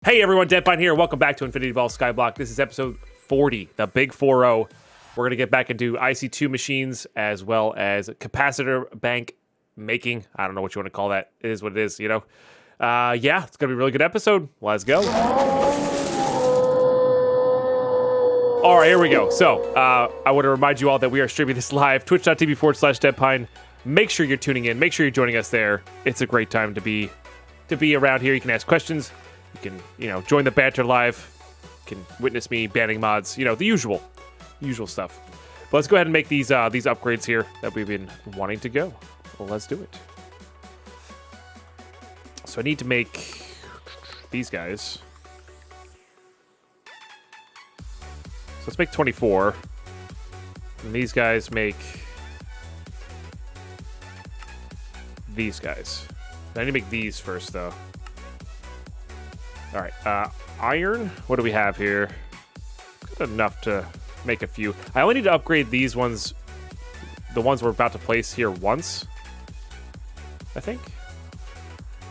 Hey everyone, Deadpine here. Welcome back to Infinity Evolved Skyblock. This is episode 40, the big 4-0. We're going to get back into IC2 machines as well as capacitor bank making. I don't know what you want to call that. It is what it is, you know. Yeah, it's going to be a really good episode. Let's go. All right, here we go. So, I want to remind you all that we are streaming this live, twitch.tv/Deadpine. Make sure you're tuning in. Make sure you're joining us there. It's a great time to be around here. You can ask questions. You can, join the banter live. You can witness me banning mods. The usual stuff. But let's go ahead and make these upgrades here that we've been wanting to go. Well, let's do it. So I need to make these guys. So let's make 24. And these guys make these guys. I need to make these first, though. All right, iron. What do we have here? Good enough to make a few. I only need to upgrade these ones, the ones we're about to place here once, I think.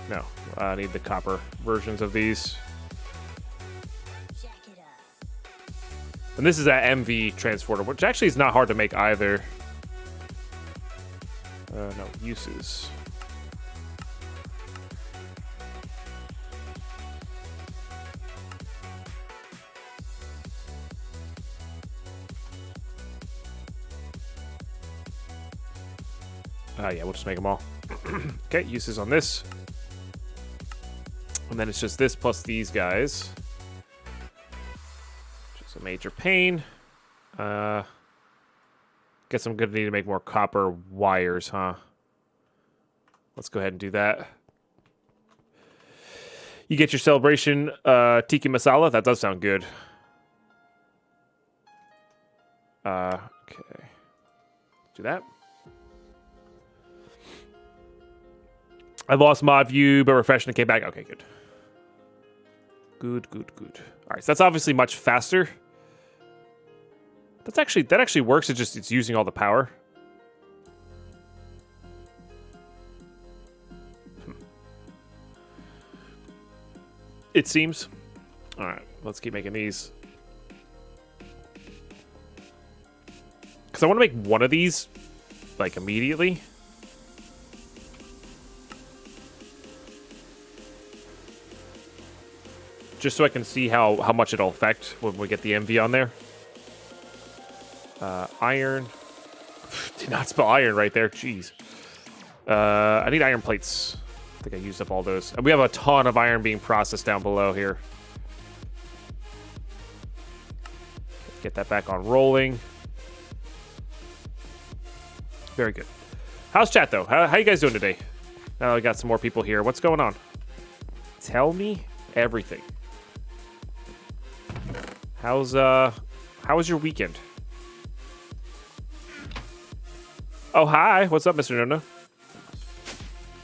No, I need the copper versions of these. And this is that MV transporter, which actually is not hard to make either. No, uses. Yeah, we'll just make them all. Okay, uses on this. And then it's just this plus these guys. Which is a major pain. Guess I'm gonna need to make more copper wires, huh? Let's go ahead and do that. You get your celebration tiki masala. That does sound good. Okay. Do that. I lost mod view, but refreshed and came back. Okay, good. Good. All right, so that's obviously much faster. That actually works. It's using all the power. It seems. All right, let's keep making these. Because I want to make one of these, like, immediately. Just so I can see how much it'll affect when we get the MV on there. Iron. Did not spell iron right there. Jeez. I need iron plates. I think I used up all those. And we have a ton of iron being processed down below here. Get that back on rolling. Very good. How's chat, though? How you guys doing today? Now I got some more people here. What's going on? Tell me everything. How was your weekend? Oh, hi. What's up, Mr. Nono?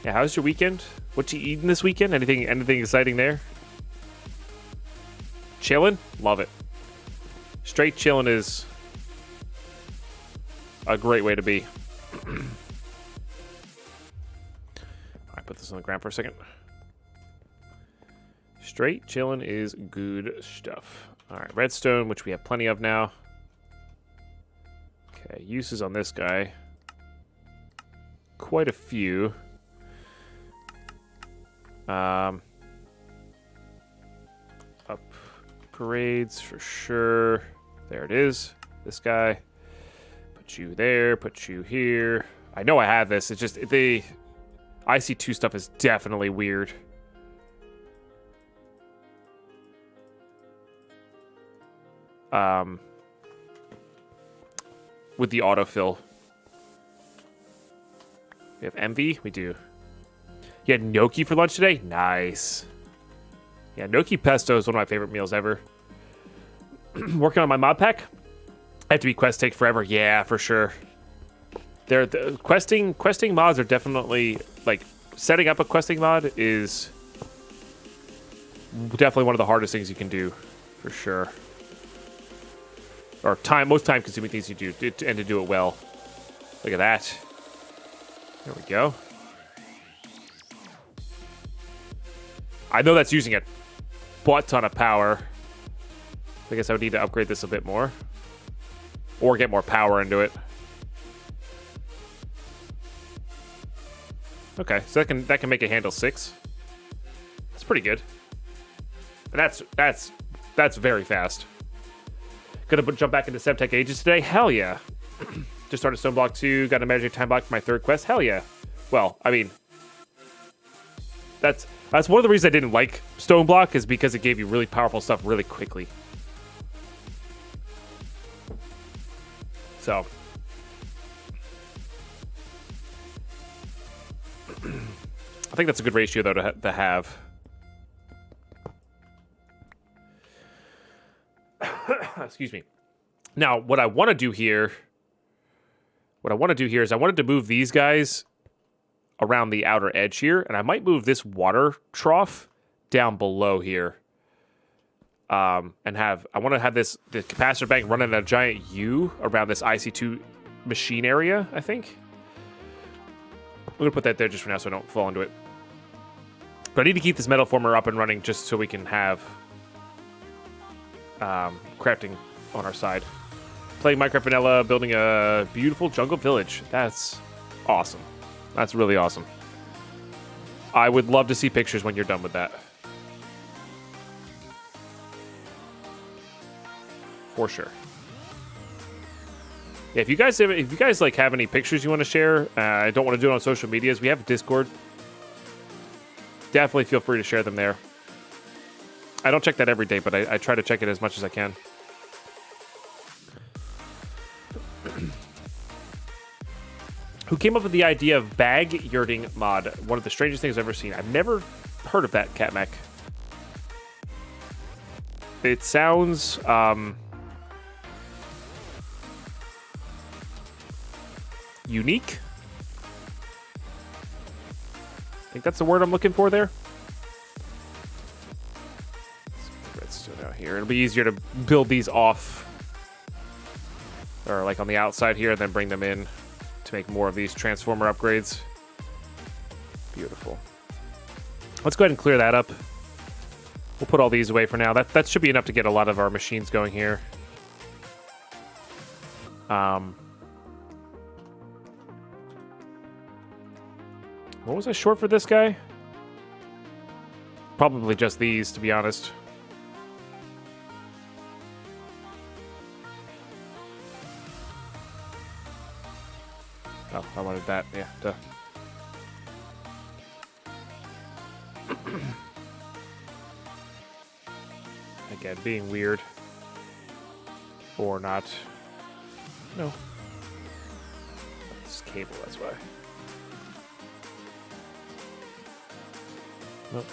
Yeah, how's your weekend? What you eating this weekend? Anything exciting there? Chilling? Love it. Straight chilling is a great way to be. All right, put this on the ground for a second. Straight chilling is good stuff. All right, redstone, which we have plenty of now. Okay, uses on this guy. Quite a few. Upgrades for sure. There it is. This guy. Put you there, put you here. I know I have this. It's just the IC2 stuff is definitely weird. With the autofill. We have MV? We do. You had gnocchi for lunch today? Nice. Yeah, gnocchi pesto is one of my favorite meals ever. Working on my mod pack? I have to be quest take forever. Yeah, for sure. The questing mods are definitely, like, setting up a questing mod is definitely one of the hardest things you can do, for sure. Or most time-consuming things you do, and to do it well. Look at that. There we go. I know that's using a butt ton of power. I guess I would need to upgrade this a bit more. Or get more power into it. Okay, so that can make it handle 6. That's pretty good. And that's very fast. Gonna jump back into Semtech Ages today? Hell yeah. Just started Stone Block 2, got a magic time block for my 3rd quest? Hell yeah. Well, I mean, that's one of the reasons I didn't like Stone Block, is because it gave you really powerful stuff really quickly. So, I think that's a good ratio, though, to have. Excuse me. Now, what I want to do here is I wanted to move these guys around the outer edge here, and I might move this water trough down below here. I want to have the capacitor bank running a giant U around this IC2 machine area, I think. I'm going to put that there just for now so I don't fall into it. But I need to keep this metal former up and running just so we can have crafting on our side. Playing Minecraft Vanilla, building a beautiful jungle village. That's awesome. That's really awesome. I would love to see pictures when you're done with that. For sure. Yeah, if you guys like have any pictures you want to share, I don't want to do it on social medias. We have a Discord. Definitely feel free to share them there. I don't check that every day, but I try to check it as much as I can. Who came up with the idea of bag yurting mod? One of the strangest things I've ever seen. I've never heard of that, Catmech. It sounds unique. I think that's the word I'm looking for there. Let's put the redstone out here. It'll be easier to build these off, or like on the outside here, and then bring them in to make more of these transformer upgrades. Beautiful. Let's go ahead and clear that up. We'll put all these away for now. That should be enough to get a lot of our machines going here. What was I short for this guy? Probably just these, to be honest. Oh, I wanted that. Yeah, duh. Again, being weird. Or not. No. It's cable, that's why. Nope.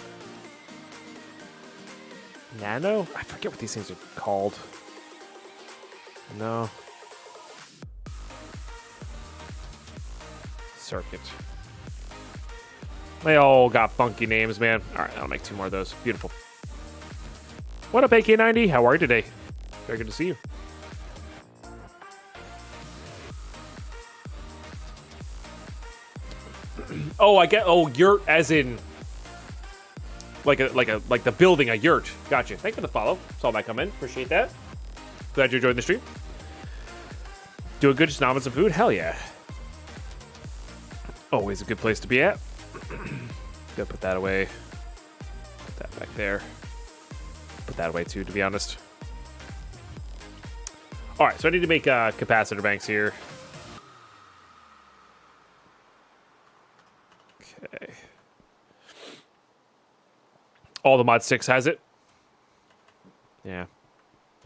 Nano? I forget what these things are called. No. Circuit. They all got funky names, man. Alright, I'll make 2 more of those. Beautiful. What up, AK90? How are you today? Very good to see you. Oh, I get. Oh, yurt, as in like the building a yurt. Gotcha. Thanks for the follow. Saw that come in. Appreciate that. Glad you enjoyed the stream. Doing good, just nomming some food. Hell yeah. Always a good place to be at. Gotta put that away. Put that back there. Put that away too, to be honest. All right, so I need to make capacitor banks here. Okay. All the mod 6 has it. Yeah.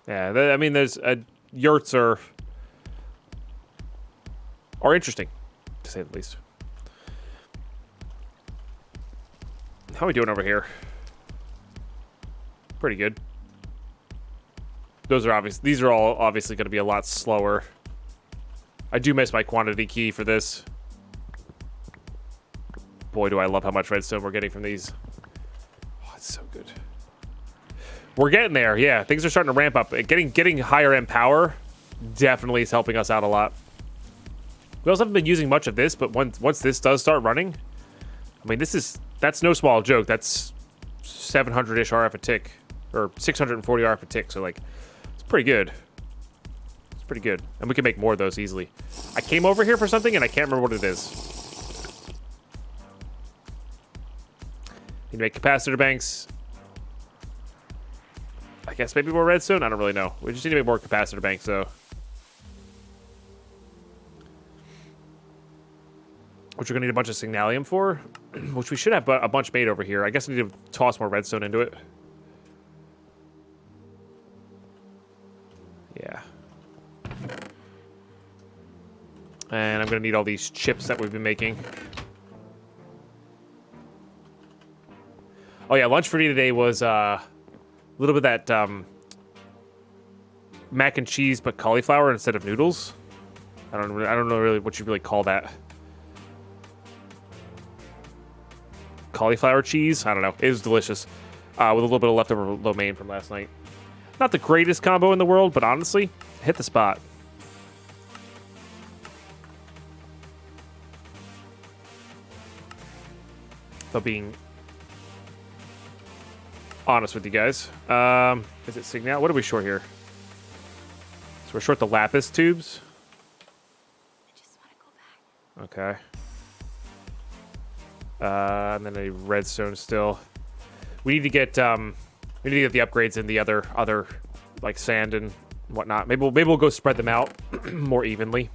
Yeah, I mean, there's yurts are interesting, to say the least. How are we doing over here? Pretty good. Those are obvious. These are all obviously going to be a lot slower. I do miss my quantity key for this. Boy, do I love how much redstone we're getting from these. Oh, it's so good. We're getting there. Yeah, things are starting to ramp up. Getting higher end power definitely is helping us out a lot. We also haven't been using much of this, but once this does start running, I mean, that's no small joke. That's 700-ish RF a tick. or 640 R per tick. So like, it's pretty good. It's pretty good, and we can make more of those easily. I came over here for something, and I can't remember what it is. Need to make capacitor banks. I guess maybe more redstone. I don't really know. We just need to make more capacitor banks, though. Which we're gonna need a bunch of signalium for, which we should have a bunch made over here. I guess I need to toss more redstone into it. Yeah. And I'm gonna need all these chips that we've been making. Oh yeah, lunch for me today was a little bit of that mac and cheese, but cauliflower instead of noodles. I don't know really what you really call that. Cauliflower cheese? I don't know. It was delicious. With a little bit of leftover lo mein from last night. Not the greatest combo in the world, but honestly, hit the spot. But being honest with you guys. Is it signal? What are we short here? So we're short the lapis tubes. I just want to go back. Okay. And then a redstone still. We need to get the upgrades in the other like sand and whatnot. Maybe we'll go spread them out more evenly.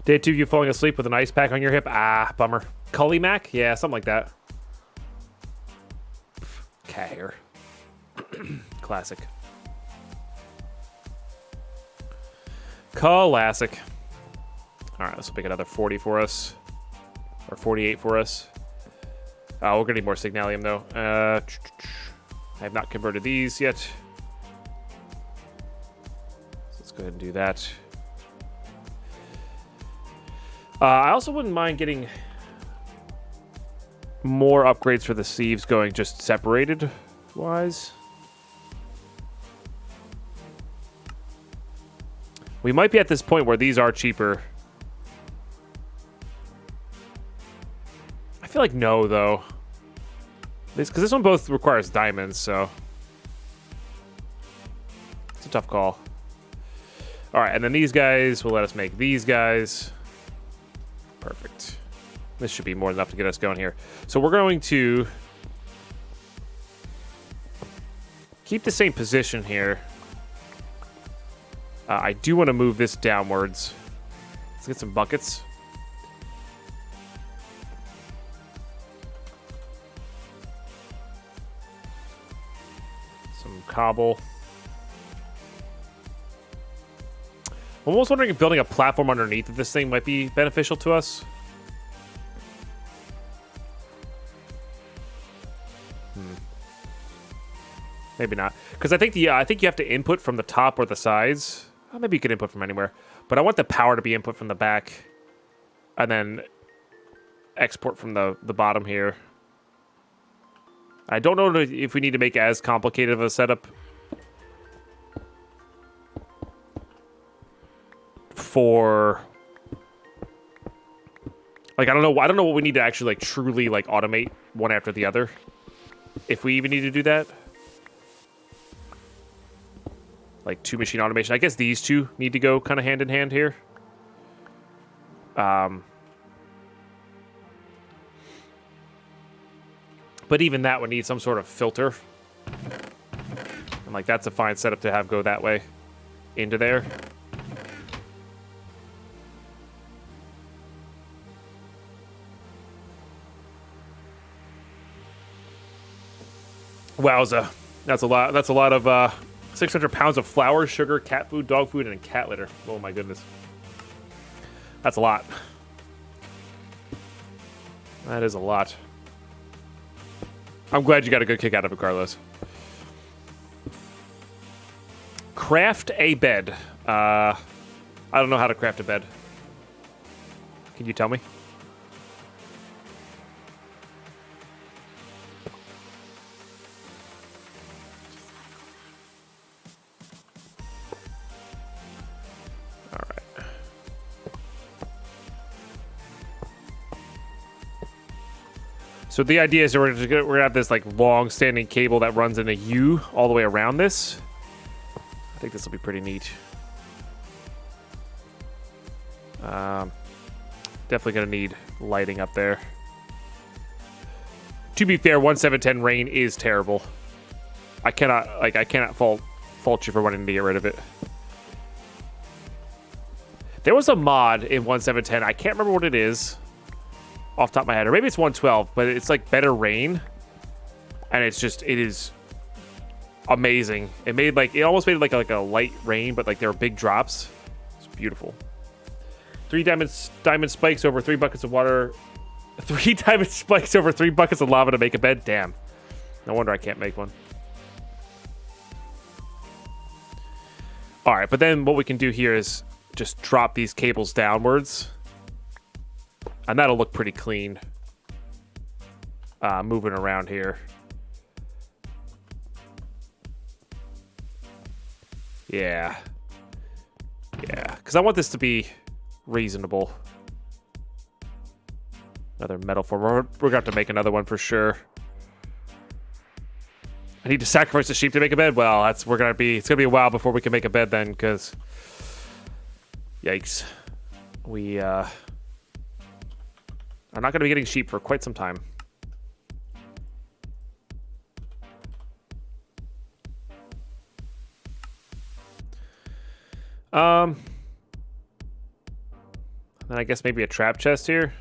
Day 2, you falling asleep with an ice pack on your hip? Ah, bummer. Cully Mac? Yeah, something like that. Cat hair. Classic. Classic. Alright, this will make another 40 for us. Or 48 for us. We're going to need more signalium, though. I have not converted these yet. So let's go ahead and do that. I also wouldn't mind getting more upgrades for the sieves going just separated wise. We might be at this point where these are cheaper. I feel like no, though. Because this one both requires diamonds, so it's a tough call. All right, and then these guys will let us make these guys. Perfect. This should be more than enough to get us going here. So we're going to keep the same position here. I do want to move this downwards. Let's get some buckets. Some cobble. I'm almost wondering if building a platform underneath of this thing might be beneficial to us. Maybe not, because I think you have to input from the top or the sides. Well, maybe you could input from anywhere, but I want the power to be input from the back, and then export from the bottom here. I don't know if we need to make as complicated of a setup for, like, I don't know what we need to actually like truly like automate one after the other, if we even need to do that. Like 2 machine automation. I guess these two need to go kind of hand in hand here. But even that would need some sort of filter. And like that's a fine setup to have go that way into there. Wowza. That's a lot. That's a lot of 600 pounds of flour, sugar, cat food, dog food, and cat litter. Oh my goodness. That's a lot. That is a lot. I'm glad you got a good kick out of it, Carlos. Craft a bed. I don't know how to craft a bed. Can you tell me? So the idea is that we're gonna have this like long-standing cable that runs in a U all the way around this. I think this will be pretty neat. Definitely gonna need lighting up there. To be fair, 1710 rain is terrible. I cannot fault you for wanting to get rid of it. There was a mod in 1710. I can't remember what it is off the top of my head, or maybe it's 112, but it's like better rain, and it is amazing. It almost made like a light rain, but like there were big drops. It's beautiful. 3 diamond spikes over 3 buckets of water. 3 diamond spikes over 3 buckets of lava to make a bed. Damn. No wonder I can't make one. All right, but then what we can do here is just drop these cables downwards, and that'll look pretty clean. Moving around here. Yeah, because I want this to be reasonable. Another metal form. We're gonna have to make another one for sure. I need to sacrifice a sheep to make a bed. Well, it's gonna be a while before we can make a bed then, because yikes, we are not gonna be getting sheep for quite some time. Then I guess maybe a trap chest here.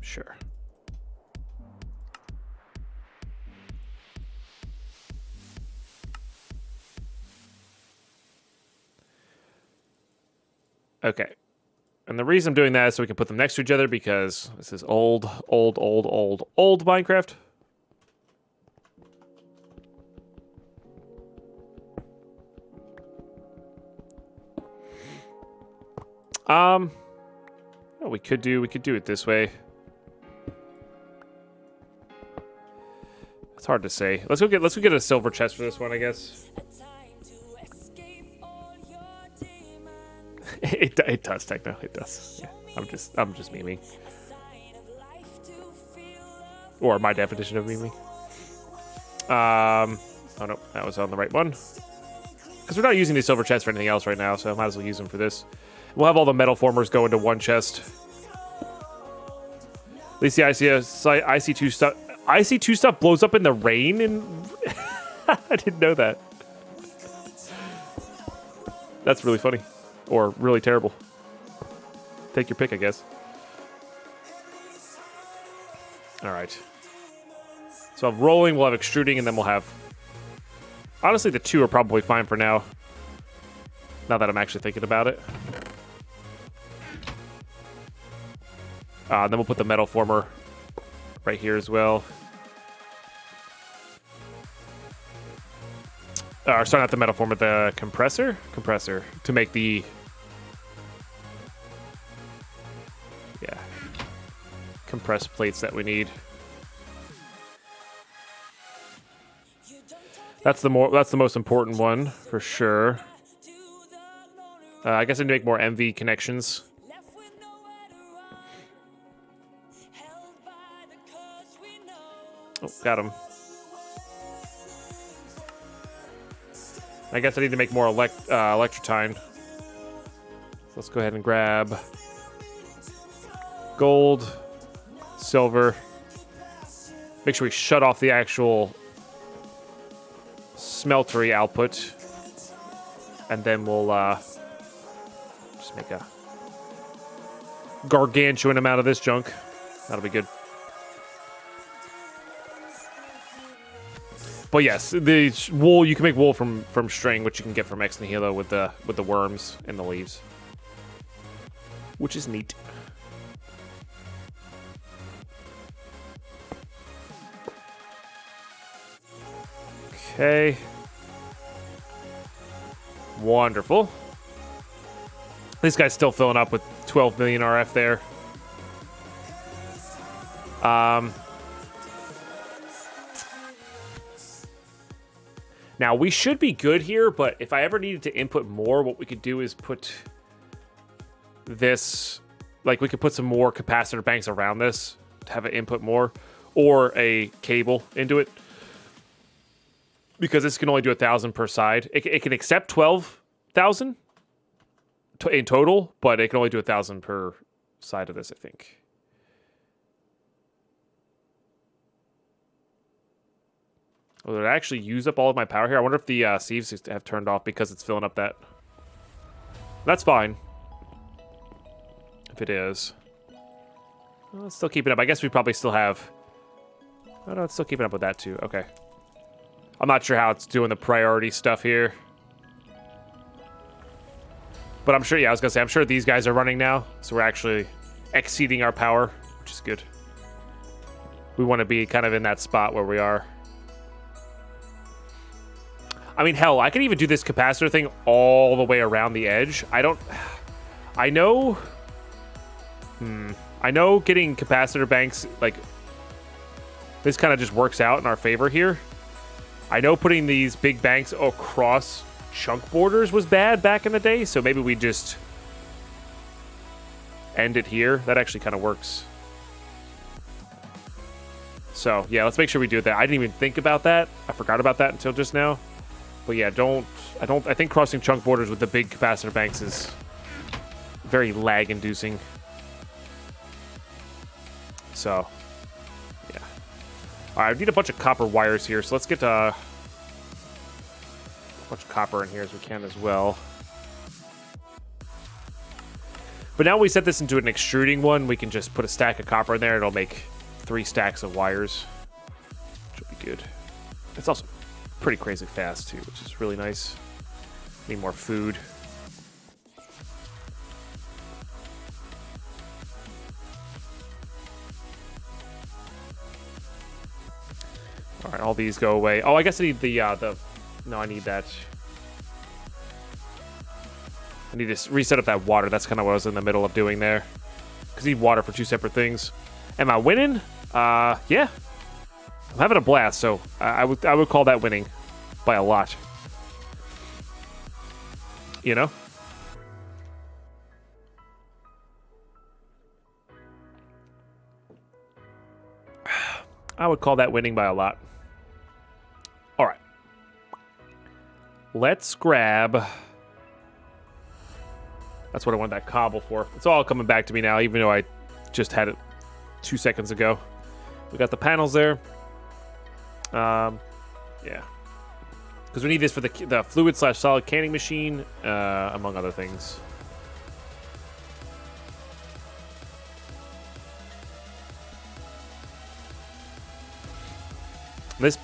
Sure. Okay. And the reason I'm doing that is so we can put them next to each other, because this is old Minecraft. Well, we could do it this way. It's hard to say. Let's go get a silver chest for this one, I guess. It does, Techno. It does. Yeah, I'm just memeing. Or my definition of memeing. Oh no, that was on the right one. Because we're not using these silver chests for anything else right now, so I might as well use them for this. We'll have all the metal formers go into one chest. At least the IC2 stuff blows up in the rain, and I didn't know that. That's really funny. Or really terrible. Take your pick, I guess. Alright. So I'll have rolling, we'll have extruding, and then we'll have... Honestly, the 2 are probably fine for now. Now that I'm actually thinking about it. Then we'll put the metal former right here as well. Sorry, not the metal former, the compressor? Compressor. To make the... Yeah. Compressed plates that we need. That's the most important one, for sure. I guess I need to make more MV connections. Oh, got him. I guess I need to make more electrotine. So let's go ahead and grab gold, silver. Make sure we shut off the actual smeltery output. And then we'll just make a gargantuan amount of this junk. That'll be good. But yes, the wool, you can make wool from string, which you can get from Ex Nihilo with the worms and the leaves, which is neat. Okay. Wonderful. This guy's still filling up with 12 million RF there. Now, we should be good here, but if I ever needed to input more, what we could do is put this... Like, we could put some more capacitor banks around this have it input more, or a cable into it, because this can only do 1,000 per side. It can accept 12,000 in total, but it can only do 1,000 per side of this, I think. Will it actually use up all of my power here? I wonder if the sieves have turned off because it's filling up that. That's fine. If it is. Well, it's still keeping up. I guess we probably still have... Oh, no, it's still keeping up with that, too. Okay. I'm not sure how it's doing the priority stuff here. But I'm sure, yeah, I was going to say, I'm sure these guys are running now. So we're actually exceeding our power, which is good. We want to be kind of in that spot where we are. I mean, hell, I could even do this capacitor thing all the way around the edge. I know getting capacitor banks, like, this kind of just works out in our favor here. I know putting these big banks across chunk borders was bad back in the day, so maybe we just end it here. That actually kind of works. So, yeah, let's make sure we do that. I didn't even think about that. I forgot about that until just now. But yeah, I think crossing chunk borders with the big capacitor banks is very lag-inducing. So, yeah. All right, I need a bunch of copper wires here, so let's get a bunch of copper in here as we can as well. But now we set this into an extruding one, we can just put a stack of copper in there. It'll make 3 stacks of wires, which will be good. It's also pretty crazy fast too, which is really nice. Need more food. All right, all these go away. Oh, I guess I need the no, I need that. I need to reset up that water. That's kind of what I was in the middle of doing there. Because I need water for 2 separate things. Am I winning? Yeah. I'm having a blast, so I would call that winning by a lot. You know? I would call that winning by a lot. All right. Let's grab... That's what I wanted that cobble for. It's all coming back to me now, even though I just had it 2 seconds ago. We got the panels there. Yeah. Because we need this for the fluid/solid canning machine, among other things. This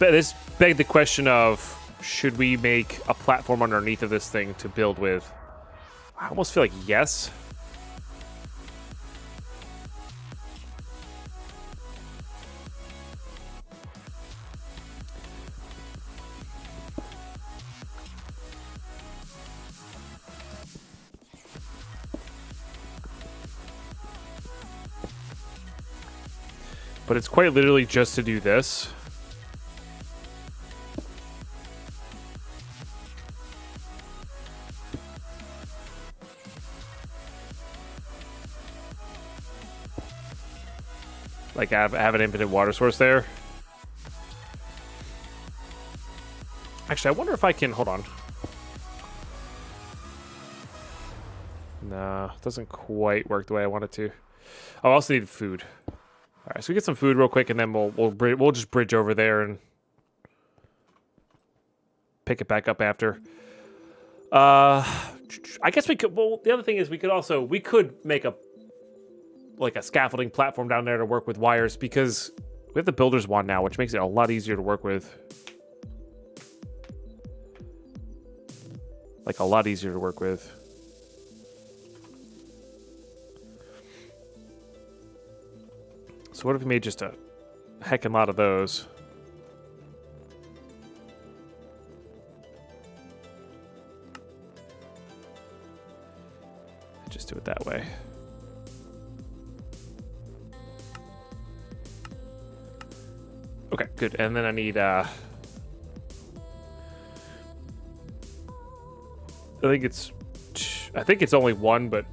begged the question of, should we make a platform underneath of this thing to build with? I almost feel like yes. But it's quite literally just to do this. Like I have an infinite water source there. Actually, I wonder if I can, hold on. Nah, it doesn't quite work the way I want it to. Oh, I also need food. All right, so we get some food real quick, and then we'll just bridge over there and pick it back up after. I guess we could. Well, the other thing is we could make a scaffolding platform down there to work with wires, because we have the builder's wand now, which makes it a lot easier to work with. Like a lot easier to work with. So what if we made just a heckin' lot of those? Just do it that way. Okay, good. And then I need I think it's only 1, but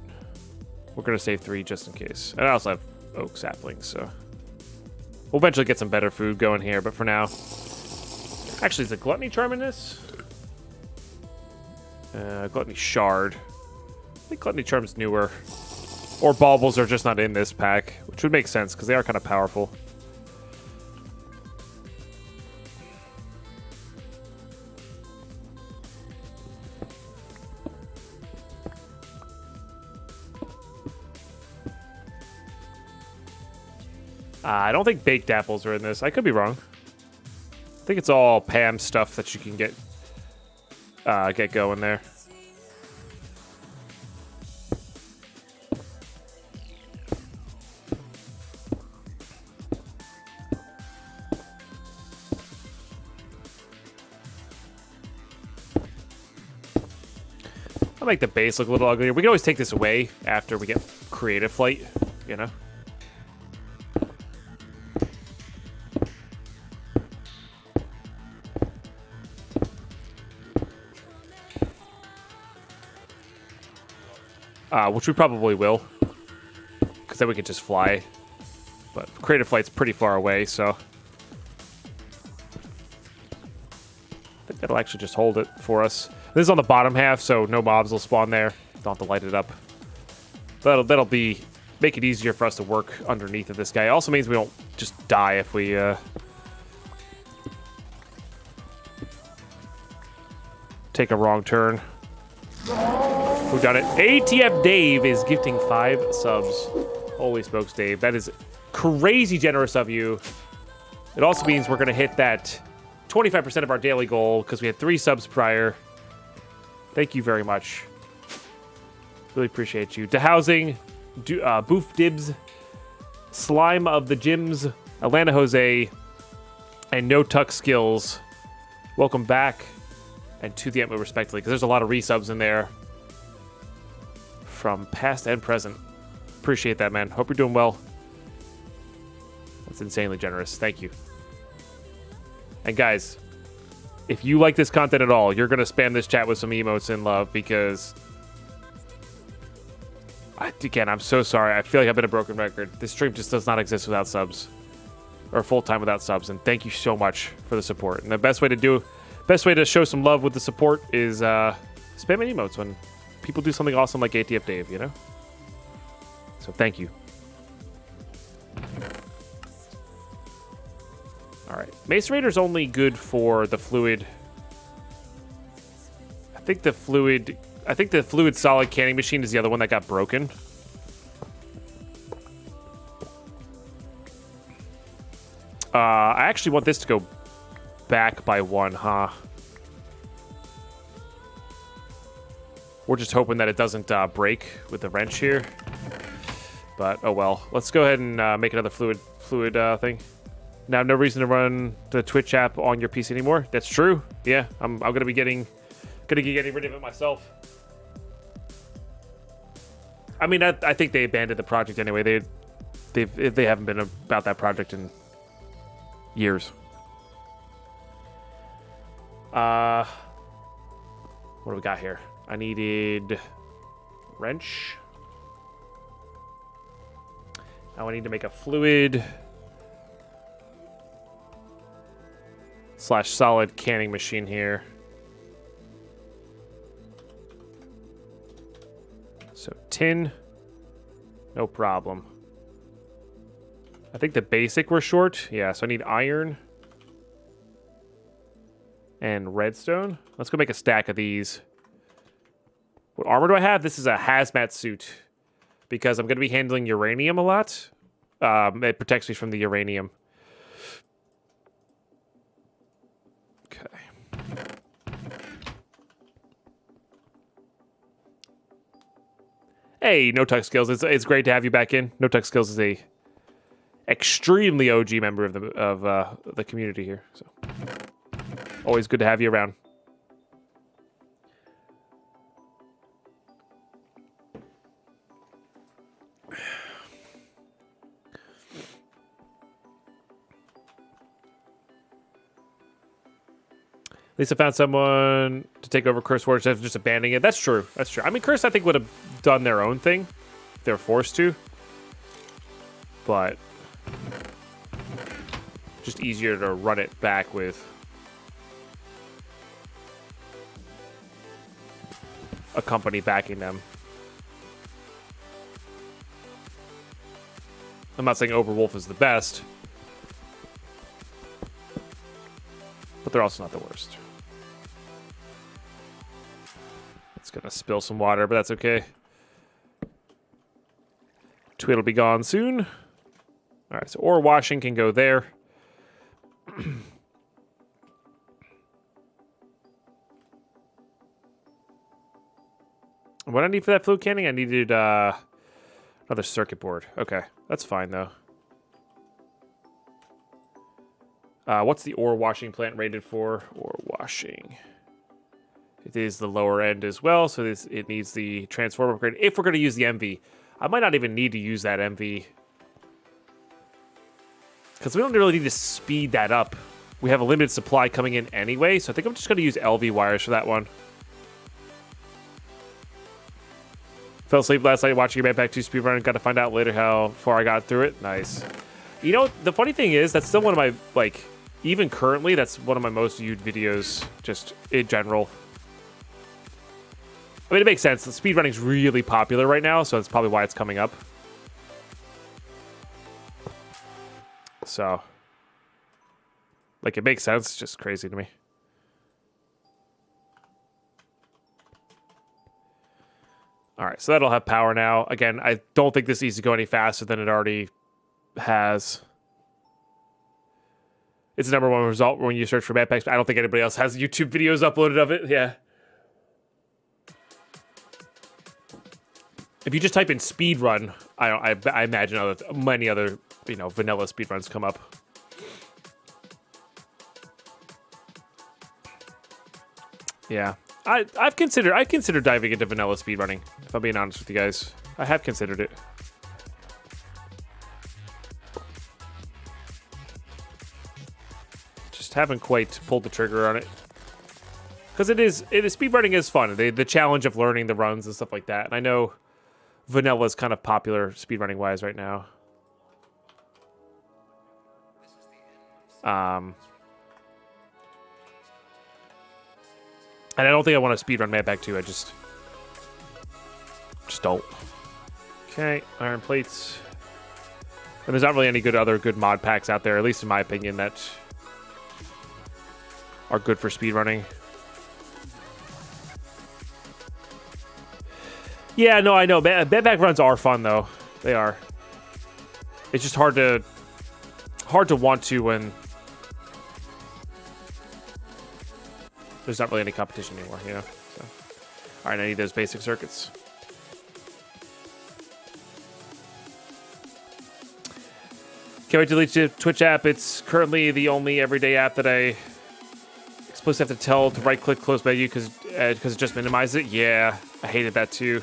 we're gonna save 3 just in case. And I also have oak saplings, so We'll eventually get some better food going here, but for now... Actually, is a Gluttony Charm in this? Gluttony Shard. I think Gluttony Charm's newer. Or Baubles are just not in this pack, which would make sense, because they are kind of powerful. I don't think baked apples are in this. I could be wrong. I think it's all Pam stuff that you can get going there. I'll make the base look a little uglier. We can always take this away after we get Creative Flight, you know? Which we probably will, because then we can just fly. But Creative Flight's pretty far away, so I think that'll actually just hold it for us. This is on the bottom half, so no mobs will spawn there. Don't have to light it up. That'll be make it easier for us to work underneath of this guy. It also means we don't just die if we take a wrong turn. Who done it? ATF Dave is gifting 5 subs. Holy smokes, Dave. That is crazy generous of you. It also means we're going to hit that 25% of our daily goal because we had 3 subs prior. Thank you very much. Really appreciate you. DeHousing, Boof Dibs, Slime of the Gyms, Atlanta Jose, and No Tuck Skills. Welcome back and to the Entmo respectively, because there's a lot of resubs in there from past and present. Appreciate that, man. Hope you're doing well. That's insanely generous. Thank you. And guys, if you like this content at all, you're going to spam this chat with some emotes in love, because again, I'm so sorry. I feel like I've been a broken record. This stream just does not exist without subs, or full time without subs. And thank you so much for the support. And the best way to show some love with the support is spamming emotes when people do something awesome like ATF Dave, you know? So thank you. All right. Mace Raider's only good for the fluid. I think the fluid solid canning machine is the other one that got broken. I actually want this to go back by 1, huh? We're just hoping that it doesn't break with the wrench here. But, oh well. Let's go ahead and make another fluid thing. Now, no reason to run the Twitch app on your PC anymore. That's true. Yeah, I'm gonna be getting rid of it myself. I mean, I think they abandoned the project anyway. They haven't been about that project in years. What do we got here? I needed wrench. Now I need to make a fluid / solid canning machine here. So tin, no problem. I think the basic we're short. Yeah, so I need iron and redstone. Let's go make a stack of these. What armor do I have? This is a hazmat suit because I'm going to be handling uranium a lot. It protects me from the uranium. Okay. Hey, No Tuck Skills. It's great to have you back in. No Tuck Skills is a extremely OG member of the community here. So always good to have you around. At least I found someone to take over Curse Wars instead of just abandoning it. That's true. That's true. I mean, Curse, I think, would have done their own thing if they were forced to. But just easier to run it back with a company backing them. I'm not saying Overwolf is the best, but they're also not the worst. It's gonna spill some water, but that's okay. Tweet will be gone soon. All right, so ore washing can go there. What I need for that fluid canning? I needed another circuit board. Okay, that's fine though. What's the ore washing plant rated for? Ore washing. It is the lower end as well, so it needs the transformer upgrade. If we're going to use the MV, I might not even need to use that MV because we don't really need to speed that up. We have a limited supply coming in anyway, so I think I'm just going to use LV wires for that one. Fell asleep last night watching your Backpack 2 speedrun and got to find out later how far I got through it. Nice. You know, the funny thing is, that's still one of my, like, even currently, that's one of my most viewed videos, just in general. I mean, it makes sense. The speedrunning's really popular right now, so that's probably why it's coming up. So, like, it makes sense. It's just crazy to me. All right, so that'll have power now. Again, I don't think this needs to go any faster than it already has. It's the #1 result when you search for backpacks. I don't think anybody else has YouTube videos uploaded of it. Yeah. If you just type in speedrun, I imagine many other, you know, vanilla speedruns come up. Yeah. I've considered diving into vanilla speedrunning, if I'm being honest with you guys. I have considered it. Just haven't quite pulled the trigger on it. Because speedrunning is fun. The challenge of learning the runs and stuff like that. And I know vanilla is kind of popular speedrunning wise right now. And I don't think I want to speedrun Mad Pack 2. I just don't. Okay, iron plates. And there's not really any other good mod packs out there, at least in my opinion, that are good for speedrunning. Yeah, no, I know. Bad Pack runs are fun though. They are. It's just hard to want to when there's not really any competition anymore, you know? So. All right, I need those basic circuits. Can't wait to delete the Twitch app. It's currently the only everyday app that I explicitly have to tell to right-click close menu because it just minimizes it. Yeah, I hated that too.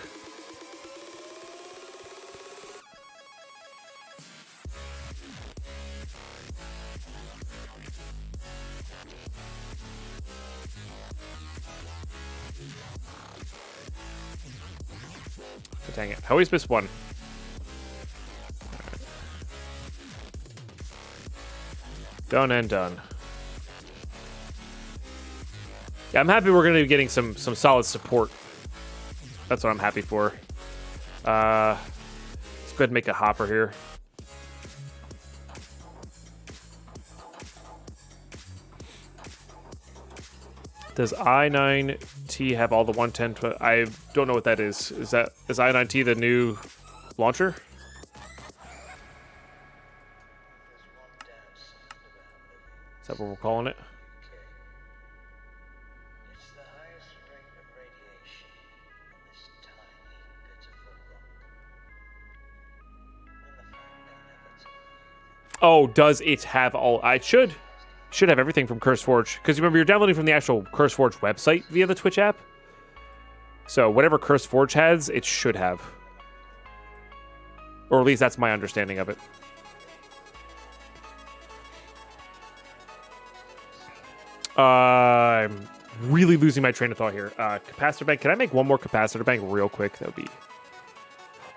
Dang it. I always miss one. Right. Done and done. Yeah, I'm happy we're going to be getting some solid support. That's what I'm happy for. Let's go ahead and make a hopper here. Does i9T have all the 110? I don't know what that is. Is i9T the new launcher? Is that what we're calling it? Oh, does it have all? I should have everything from CurseForge, because remember, you're downloading from the actual CurseForge website via the Twitch app. So whatever CurseForge has, it should have, or at least that's my understanding of it. I'm really losing my train of thought here. Capacitor bank. Can I make one more capacitor bank real quick? That would be.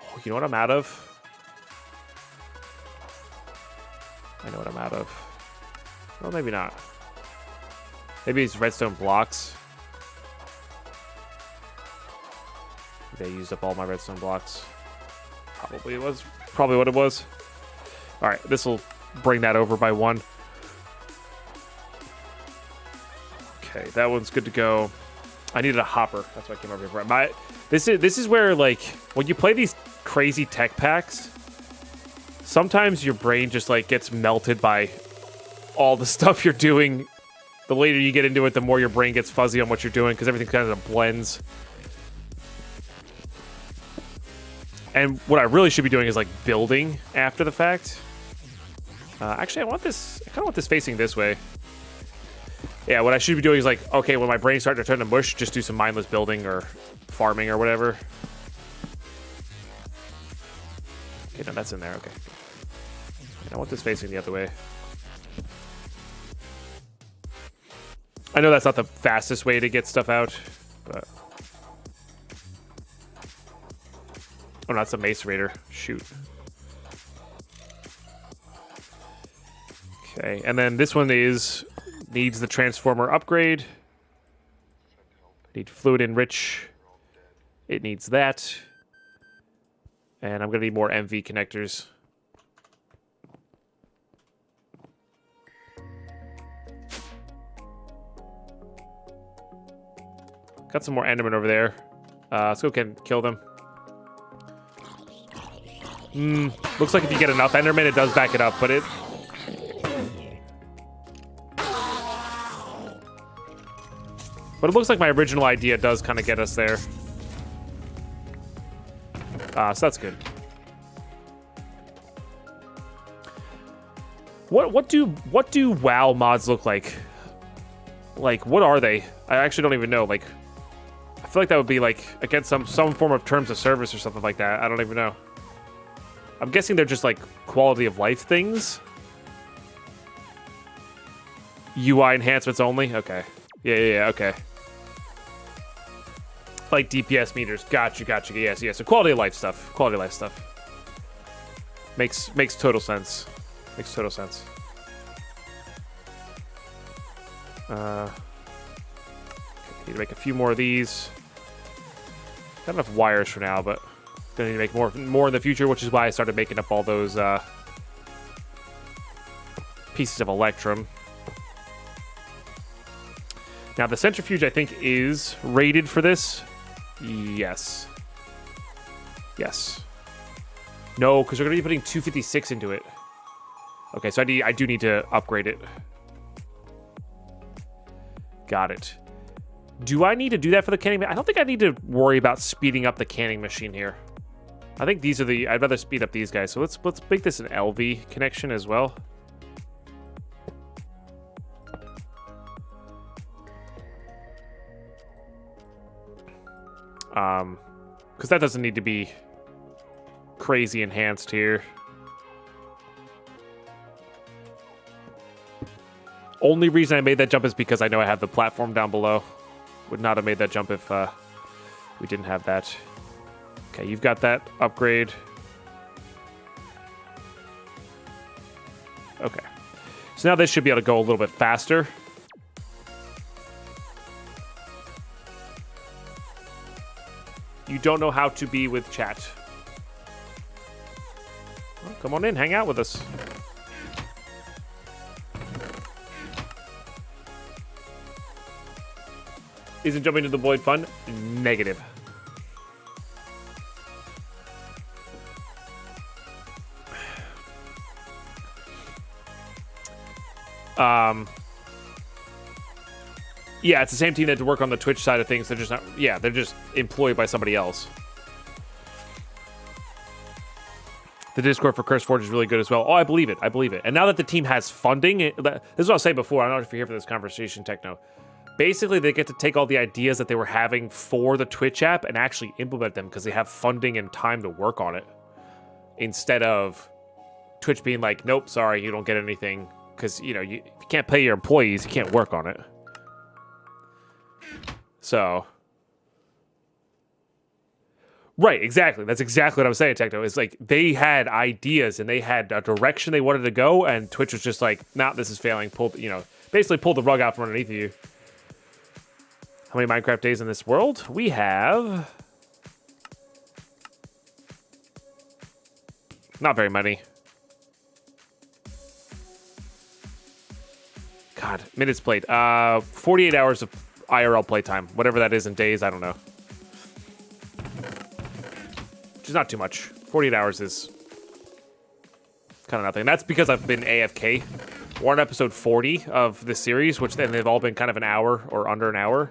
Oh, you know what I'm out of? I know what I'm out of. Well, maybe not. Maybe it's redstone blocks. They used up all my redstone blocks. Probably it was. Probably what it was. All right, this will bring that over by 1. Okay, that one's good to go. I needed a hopper. That's why I came over here for. This is where, like, when you play these crazy tech packs, sometimes your brain just, like, gets melted by all the stuff you're doing. The later you get into it, the more your brain gets fuzzy on what you're doing because everything kind of blends. And what I really should be doing is, like, building after the fact. Actually, I kind of want this facing this way. Yeah, what I should be doing is, like, okay, when my brain's starting to turn to mush, just do some mindless building or farming or whatever. Okay, no, that's in there. Okay. And I want this facing the other way. I know that's not the fastest way to get stuff out, but... Oh, no, that's a macerator. Shoot. Okay, and then this one needs the transformer upgrade. Need fluid enrich. It needs that. And I'm going to need more MV connectors. Got some more Enderman over there. Let's go kill them. Looks like if you get enough Enderman, it does back it up, but it... But it looks like my original idea does kind of get us there. So that's good. What do WoW mods look like? Like, what are they? I actually don't even know. Like, I feel like that would be like against some form of terms of service or something like that. I don't even know. I'm guessing they're just like quality of life things. UI enhancements only? Okay. Yeah, okay. Like DPS meters. Gotcha. Yes. So quality of life stuff. Makes total sense. Need to make a few more of these. Got enough wires for now, but gonna need to make more in the future, which is why I started making up all those pieces of Electrum. Now, the centrifuge, I think, is rated for this. Yes. No, because we're going to be putting 256 into it. Okay, so I do need to upgrade it. Got it. Do I need to do that for the canning? I don't think I need to worry about speeding up the canning machine here. I think these are I'd rather speed up these guys. So let's make this an LV connection as well. Because that doesn't need to be crazy enhanced here. Only reason I made that jump is because I know I have the platform down below. Would not have made that jump if we didn't have that. Okay, you've got that upgrade. Okay. So now this should be able to go a little bit faster. You don't know how to be with chat. Well, come on in, hang out with us. Isn't jumping to the void fun? Negative. Yeah, it's the same team that had to work on the Twitch side of things. They're just not, yeah, they're just employed by somebody else. The Discord for CurseForge is really good as well. Oh, I believe it. And now that the team has funding, this is what I was saying before. I don't know if you're here for this conversation, Techno. Basically, they get to take all the ideas that they were having for the Twitch app and actually implement them because they have funding and time to work on it. Instead of Twitch being like, nope, sorry, you don't get anything. Because, you know, if you can't pay your employees, you can't work on it. So, Right, exactly. That's exactly what I'm saying, Techno. It's like they had ideas and they had a direction they wanted to go, and Twitch was just like, nah, this is failing. Basically pulled the rug out from underneath you. How many Minecraft days in this world? We have... not very many. God, minutes played. 48 hours of IRL playtime. Whatever that is in days, I don't know. Which is not too much. 48 hours is kind of nothing. And that's because I've been AFK. We're on episode 40 of this series, which then they've all been kind of an hour or under an hour.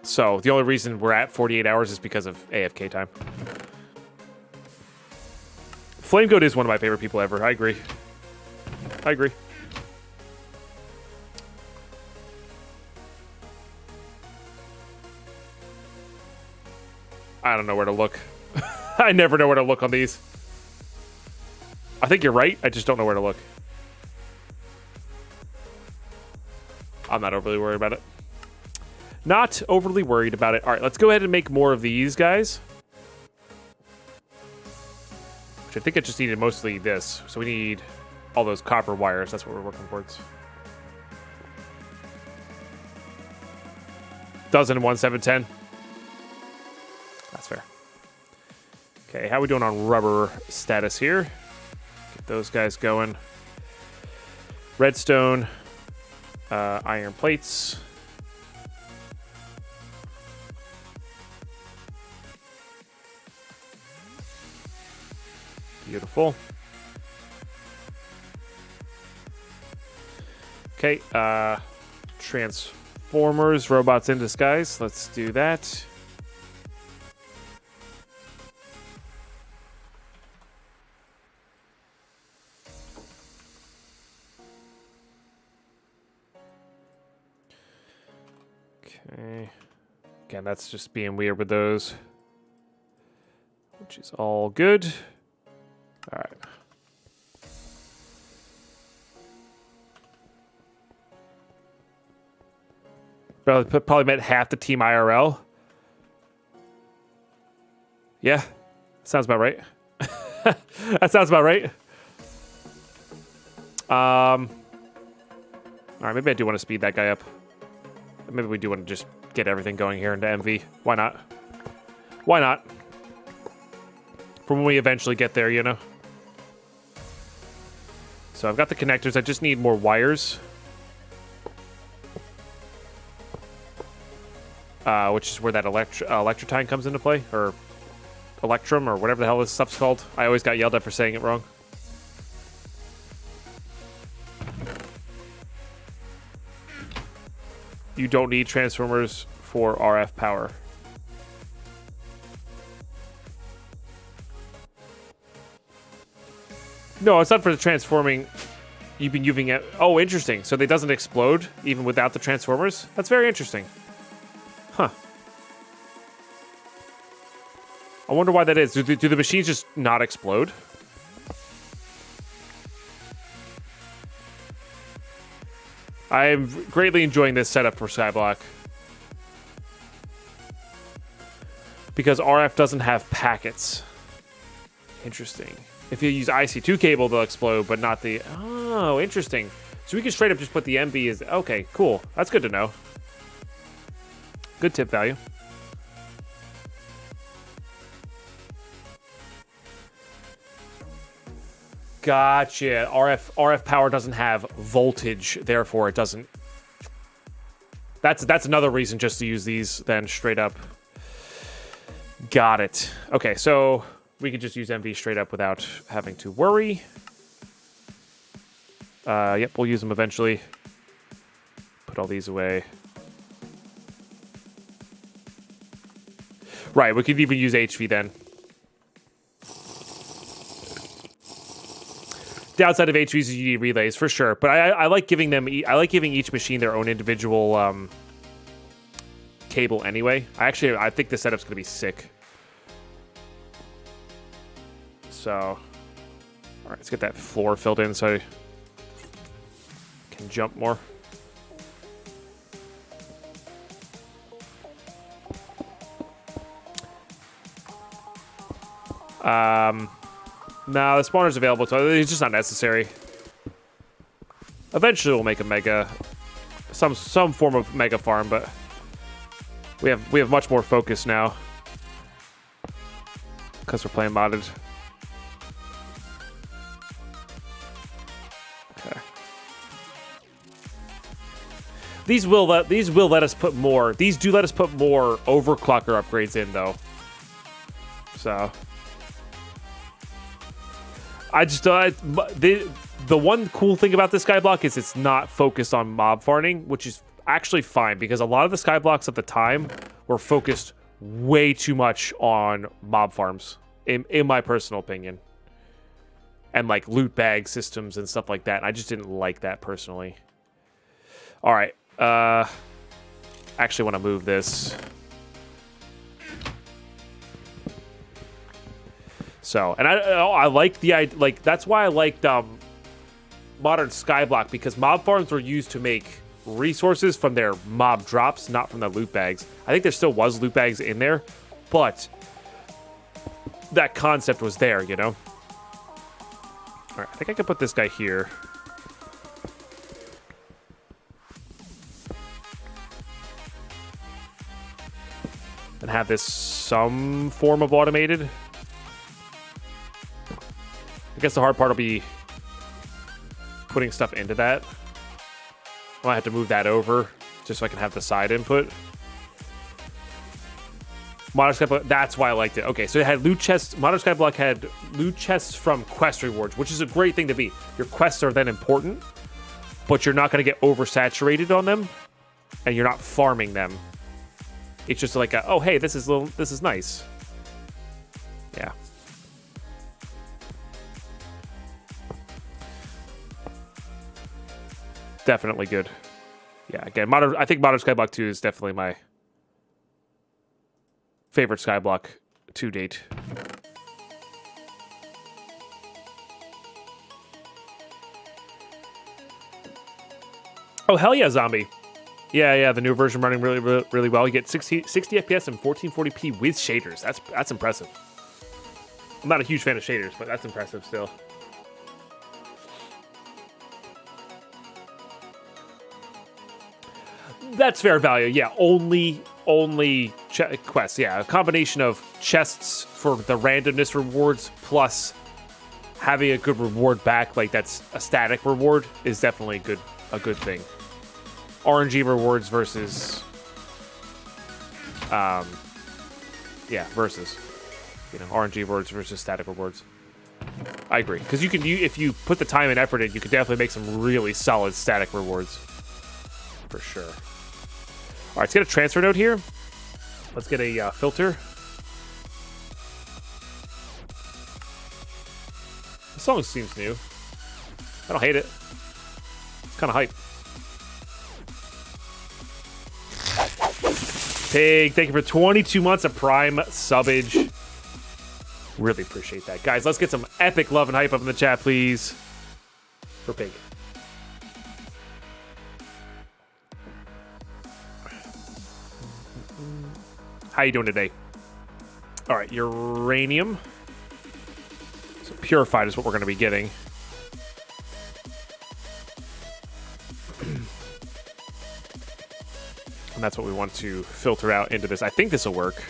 So the only reason we're at 48 hours is because of AFK time. Flame Goat is one of my favorite people ever. I agree. I agree. I don't know where to look. I never know where to look on these. I think you're right. I just don't know where to look. I'm not overly worried about it. Not overly worried about it. All right, let's go ahead and make more of these guys. Which I think I just needed mostly this. So we need all those copper wires. That's what we're working towards. Dozen 1, 7, 10. That's fair. Okay, how we doing on rubber status here? Get those guys going. Redstone. Iron plates. Beautiful. Okay, Transformers, robots in disguise. Let's do that. Okay. Again, that's just being weird with those. Which is all good. All right. Probably met half the team IRL. Yeah, sounds about right. That sounds about right. All right, maybe I do want to speed that guy up. Maybe we do want to just get everything going here into MV. Why not? Why not? For when we eventually get there, you know? So I've got the connectors. I just need more wires. Which is where that Electrotine comes into play. Or Electrum, or whatever the hell this stuff's called. I always got yelled at for saying it wrong. You don't need transformers for RF power. No, it's not for the transforming. You've been using it. Oh, interesting. So it doesn't explode even without the transformers? That's very interesting. Huh. I wonder why that is. Do the machines just not explode? I'm greatly enjoying this setup for Skyblock. Because RF doesn't have packets. Interesting. If you use IC2 cable, they'll explode, but not the... Oh, interesting. So we can straight up just put the MB as... Okay, cool. That's good to know. Good tip value. Gotcha. RF power doesn't have voltage, therefore it doesn't... That's another reason just to use these then straight up. Got it. Okay, so we could just use MV straight up without having to worry. Yep, we'll use them eventually. Put all these away. Right, we could even use HV then. Downside of HVs is you need relays for sure, but I like giving them. I like giving each machine their own individual cable anyway. I think this setup's gonna be sick. So, all right, let's get that floor filled in so I can jump more. No, the spawner's available, so it's just not necessary. Eventually, we'll make a mega, some form of mega farm, but we have much more focus now because we're playing modded. Okay. These will let us put more. These do let us put more overclocker upgrades in, though. So. I just the one cool thing about this skyblock is it's not focused on mob farming, which is actually fine because a lot of the skyblocks at the time were focused way too much on mob farms, in my personal opinion, and like loot bag systems and stuff like that. And I just didn't like that personally. All right, actually want to move this. So, and I like that's why I liked modern skyblock, because mob farms were used to make resources from their mob drops, not from the loot bags. I think there still was loot bags in there, but that concept was there, you know? All right, I think I can put this guy here. And have this some form of automated. I guess the hard part will be putting stuff into that. I have to move that over just so I can have the side input. Modern Skyblock, that's why I liked it. Okay, so it had loot chests. Modern Skyblock had loot chests from quest rewards, which is a great thing to be. Your quests are then important, but you're not going to get oversaturated on them, and you're not farming them. It's just like, oh hey, this is nice. Yeah. Definitely good. Yeah, again, I think Modern Skyblock 2 is definitely my favorite Skyblock to date. Oh, hell yeah, Zombie. Yeah, the new version running really well. You get 60 FPS and 1440p with shaders. That's impressive. I'm not a huge fan of shaders, but that's impressive still. That's fair value. Yeah, only quests. Yeah, a combination of chests for the randomness rewards plus having a good reward back, like that's a static reward, is definitely a good thing. RNG rewards versus versus RNG rewards versus static rewards. I agree, because if you put the time and effort in, you could definitely make some really solid static rewards for sure. All right, let's get a transfer node here. Let's get a filter. The song seems new. I don't hate it. It's kind of hype. Pig, thank you for 22 months of Prime subbage. Really appreciate that. Guys, let's get some epic love and hype up in the chat, please. For Pig. How you doing today? All right, uranium. So purified is what we're going to be getting. And that's what we want to filter out into this. I think this will work.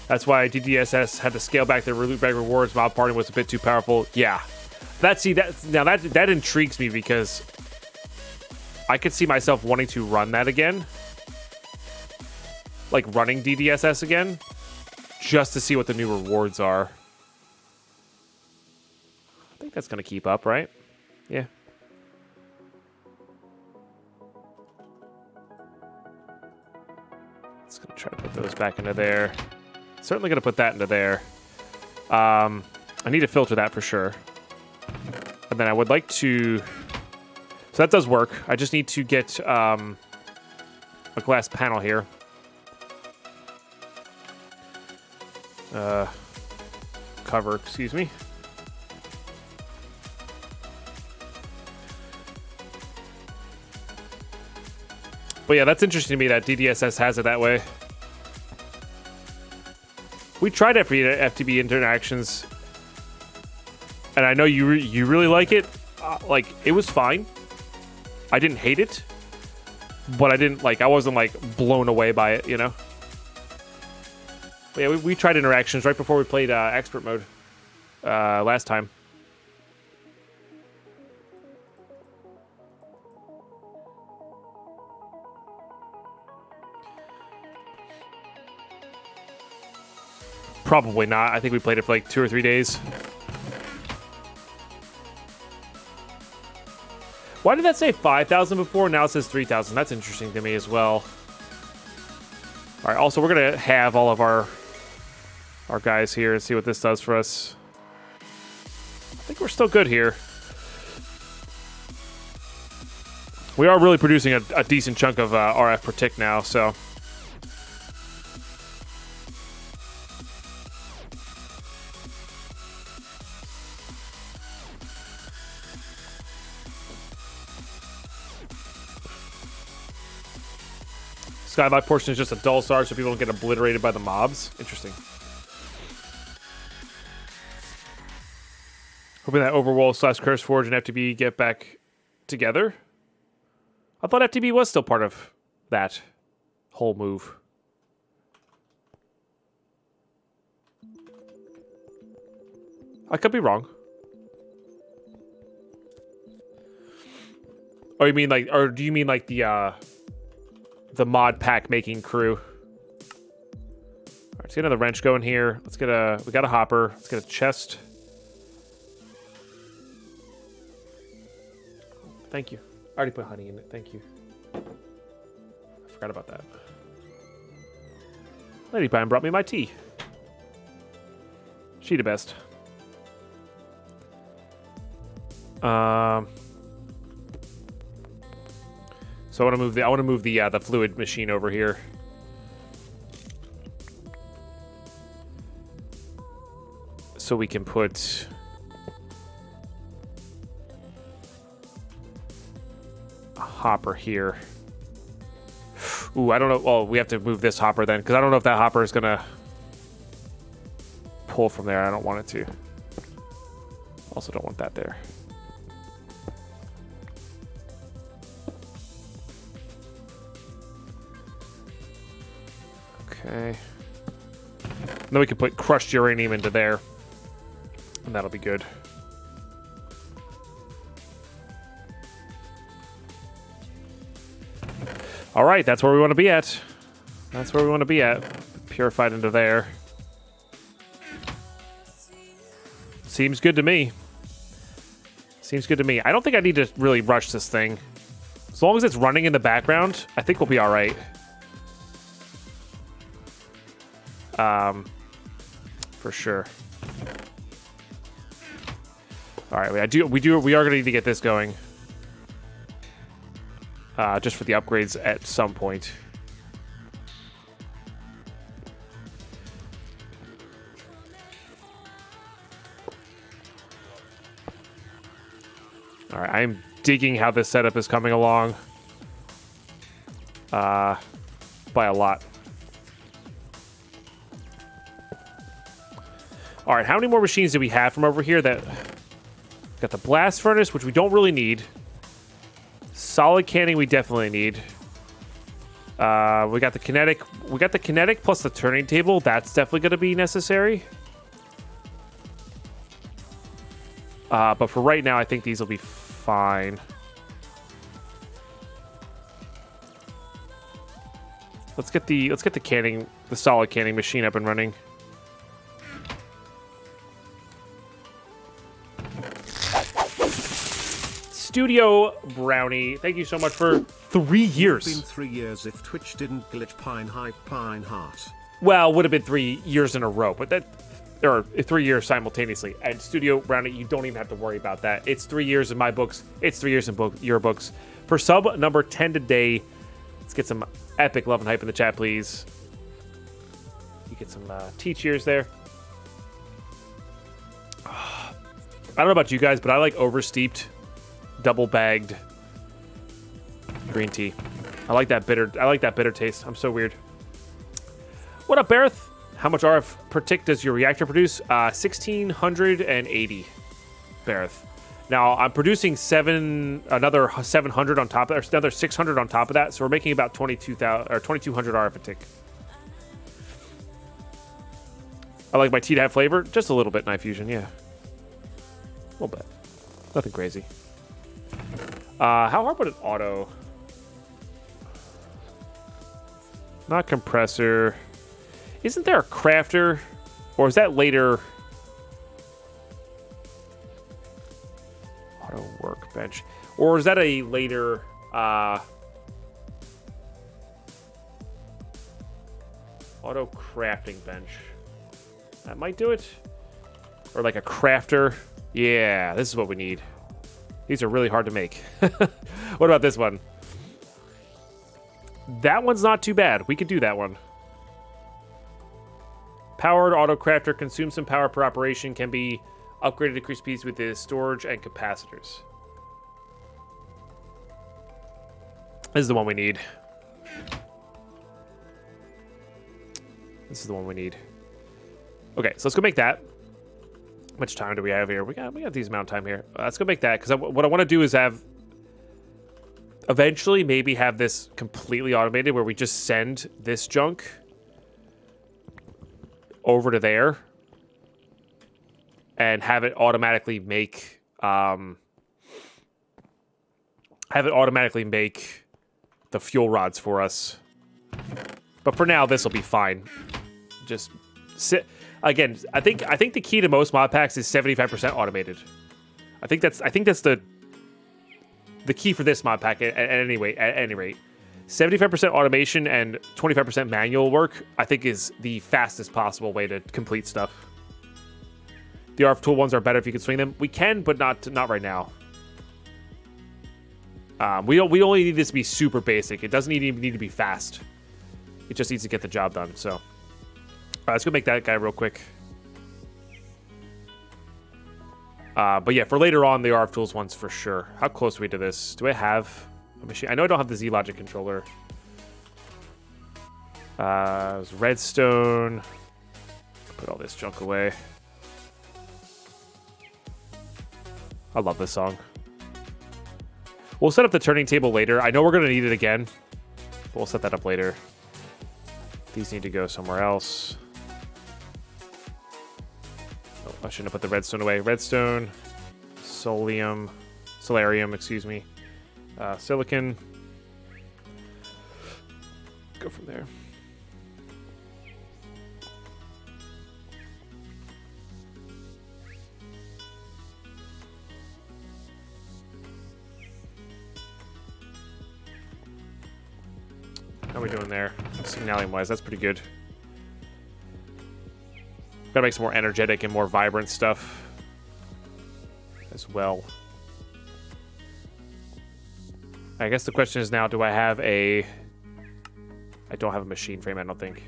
That's why DDSS had to scale back their loot bag rewards. Mob party was a bit too powerful. Yeah. That intrigues me, because I could see myself wanting to run that again. Like running DDSS again, just to see what the new rewards are. I think that's going to keep up, right? Yeah. Just going to try to put those back into there. Certainly going to put that into there. I need to filter that for sure. And then I would like to... So that does work. I just need to get a glass panel here. Cover, excuse me. But yeah, that's interesting to me that DDSS has it that way. We tried FTB interactions, and I know you really like it. Like, it was fine. I didn't hate it, but I wasn't like blown away by it, you know. But yeah, we tried interactions right before we played expert mode last time. Probably not. I think we played it for like 2 or 3 days. Why did that say 5,000 before? Now it says 3,000. That's interesting to me as well. All right. Also, we're gonna have all of our guys here and see what this does for us. I think we're still good here. We are really producing a decent chunk of RF per tick now, so. Skyblock portion is just a dull start so people don't get obliterated by the mobs. Interesting. Hoping that Overworld / Curse Forge and FTB get back together. I thought FTB was still part of that whole move. I could be wrong. Oh, you mean like, or do you mean like the mod pack making crew? All right, let's get another wrench going here. Let's get we got a hopper. Let's get a chest. Thank you. I already put honey in it. Thank you. I forgot about that. Lady Pine brought me my tea. She the best. So I want to move the fluid machine over here. So we can put a hopper here. Ooh, I don't know. Well, we have to move this hopper then, because I don't know if that hopper is gonna pull from there. I don't want it to. Also don't want that there. Okay. And then we can put crushed uranium into there. And that'll be good. All right, that's where we want to be at. That's where we want to be at. Purified into there. Seems good to me. Seems good to me. I don't think I need to really rush this thing. As long as it's running in the background, I think we'll be all right. For sure. All right, we are gonna need to get this going. Just for the upgrades at some point. All right, I'm digging how this setup is coming along. By a lot. All right, how many more machines do we have from over here? That got the blast furnace, which we don't really need. Solid canning, we definitely need. We got the kinetic. We got the kinetic plus the turning table. That's definitely going to be necessary. But for right now, I think these will be fine. Let's get the canning, the solid canning machine up and running. Studio Brownie, thank you so much for 3 years. It's been 3 years if Twitch didn't glitch. Pine hype, pine heart. Well, would have been 3 years in a row, but that, or 3 years simultaneously. And Studio Brownie, you don't even have to worry about that. It's 3 years in my books. It's 3 years in your books. For sub number 10 today, let's get some epic love and hype in the chat, please. You get some tea cheers there. I don't know about you guys, but I like oversteeped, double bagged green tea. I like that bitter taste. I'm so weird. What up, Bareth? How much RF per tick does your reactor produce? 1,680, Bareth. Now, I'm producing another 700 on top of that, or another 600 on top of that, so we're making about 2,200 RF a tick. I like my tea to have flavor. Just a little bit, Night Fusion, yeah. A little bit. Nothing crazy. How hard would an auto? Not compressor. Isn't there a crafter? Or is that later? Auto workbench. Or is that a later auto crafting bench? That might do it. Or like a crafter. Yeah, this is what we need. These are really hard to make. What about this one? That one's not too bad. We could do that one. Powered auto crafter consumes some power per operation, can be upgraded to increase speeds with the storage and capacitors. This is the one we need. This is the one we need. Okay, so let's go make that. How much time do we have here? We got a decent amount of time here. Let's go make that, because what I want to do is have... Eventually, maybe have this completely automated, where we just send this junk over to there and have it automatically make... have it automatically make the fuel rods for us. But for now, this will be fine. Just sit... Again, I think the key to most mod packs is 75% automated. I think that's the key for this mod pack at any rate. 75% automation and 25% manual work, I think, is the fastest possible way to complete stuff. The RF tool ones are better if you can swing them. We can, but not right now. We only need this to be super basic. It doesn't even need to be fast. It just needs to get the job done. So. All right, let's go make that guy real quick. But yeah, for later on, the RF Tools ones for sure. How close are we to this? Do I have a machine? I know I don't have the Z-Logic controller. Redstone. Put all this junk away. I love this song. We'll set up the turning table later. I know we're going to need it again, but we'll set that up later. These need to go somewhere else. I shouldn't have put the redstone away. Redstone, solarium, excuse me. Silicon. Go from there. How are we doing there? Signalium-wise, that's pretty good. Gotta make some more energetic and more vibrant stuff as well. I guess the question is now, do I have a... I don't have a machine frame, I don't think.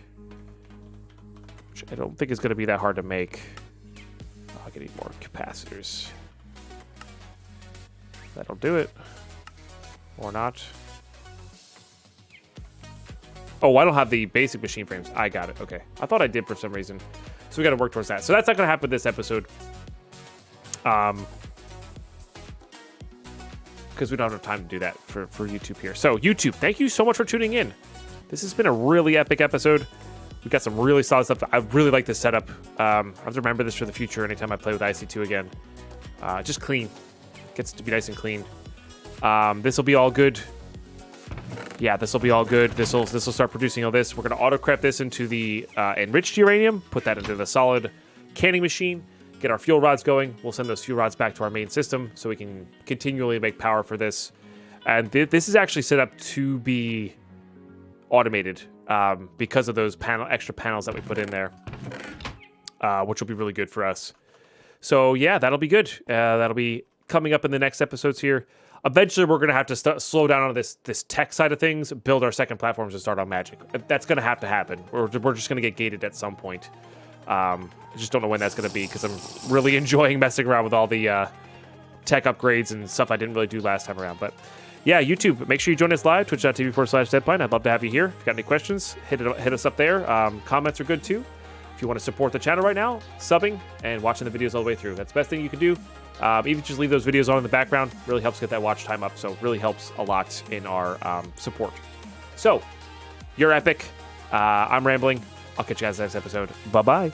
Which I don't think is going to be that hard to make. Oh, I need more capacitors. That'll do it. Or not. Oh, I don't have the basic machine frames. I got it. Okay. I thought I did for some reason. So we got to work towards that. So that's not going to happen this episode. Because we don't have time to do that for YouTube here. So YouTube, thank you so much for tuning in. This has been a really epic episode. We got some really solid stuff. I really like this setup. I have to remember this for the future anytime I play with IC2 again. Just clean. Gets to be nice and clean. This will be all good. Yeah, this will be all good. This will start producing all this. We're going to auto-craft this into the enriched uranium, put that into the solid canning machine, get our fuel rods going. We'll send those fuel rods back to our main system so we can continually make power for this. And this is actually set up to be automated because of those extra panels that we put in there, which will be really good for us. So yeah, that'll be good. That'll be coming up in the next episodes here. Eventually, we're going to have to slow down on this tech side of things, build our second platforms, and start on Magic. That's going to have to happen. We're just going to get gated at some point. I just don't know when that's going to be because I'm really enjoying messing around with all the tech upgrades and stuff I didn't really do last time around. But yeah, YouTube, make sure you join us live, twitch.tv/Deadpine. I'd love to have you here. If you've got any questions, hit us up there. Comments are good too. if you want to support the channel right now, subbing and watching the videos all the way through. That's the best thing you can do. Even just leave those videos on in the background. Really helps get that watch time up. So really helps a lot in our support. So, you're epic. I'm rambling. I'll catch you guys next episode. Bye-bye.